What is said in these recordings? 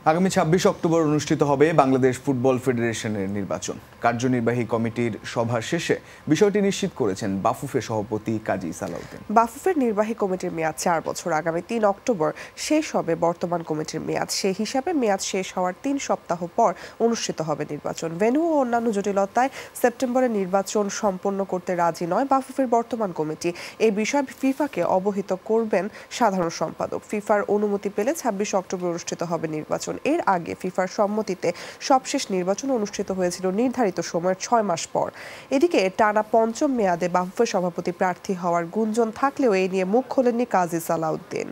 আগামী ২৬ অক্টোবর অনুষ্ঠিত হবে বাংলাদেশ ফুটবল ফেডারেশনের নির্বাচন। কার্যনির্বাহী কমিটির সভা শেষে বিষয়টি নিশ্চিত করেছেন বাফুফে সভাপতি কাজী সালাউদ্দিন। বাফুফের নির্বাহী কমিটির মেয়াদ ৪ বছর। আগামী ৩ অক্টোবর শেষ হবে বর্তমান কমিটির মেয়াদ। সেই হিসাবে মেয়াদ শেষ হওয়ার ৩ সপ্তাহ পর অনুষ্ঠিত হবে নির্বাচন। ভেন্যু ও অন্যান্য জটিলতায় সেপ্টেম্বরে নির্বাচন সম্পন্ন করতে রাজি নয় বাফুফের বর্তমান কমিটি। এই বিষয়ে ফিফাকে অবহিত করবেন সাধারণ সম্পাদক। ফিফার অনুমতি পেলে ২৬ অক্টোবর অনুষ্ঠিত হবে নির্বাচন। এর আগে ফিফার সম্মতিতে সবশেষ নির্বাচন অনুষ্ঠিত হয়েছিল নির্ধারিত সময়ের ৬ মাস পর। এদিকে টানা পঞ্চম মেয়াদে বাফুফে সভাপতি প্রার্থী হওয়ার গুঞ্জন থাকলেও এই নিয়ে মুখ খোলেননি কাজী সালাউদ্দিন।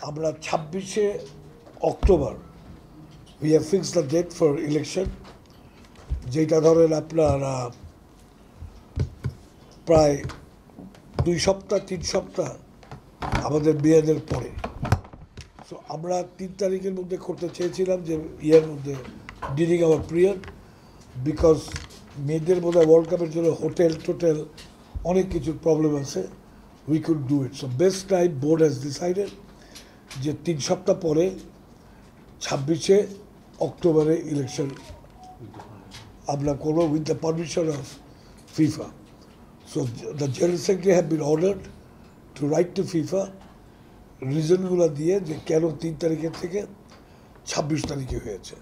আমরা ২৬শে October we have fixed the date for election, যেটা ধরেন আপনার প্রায় ২ সপ্তাহ ৩ সপ্তাহ আমাদের মেয়াদের পরে। সো আমরা ৩ তারিখের মধ্যে করতে চেয়েছিলাম, যে ইয়ের মধ্যে ডিউরিং আওয়ার পিরিয়ড, বিকজ মেয়েদের বোধহয় ওয়ার্ল্ড কাপের জন্য হোটেল টোটেল অনেক কিছুর প্রবলেম আছে। We could do it. So best time board has decided যে ৩ সপ্তাহ পরে ২৬শে অক্টোবরে ইলেকশন আমরা করবো with the permission of FIFA. So the General Secretary have been ordered to write to FIFA রিজনগুলো দিয়ে যে কেন ৩ তারিখের থেকে ২৬ তারিখে হয়েছে।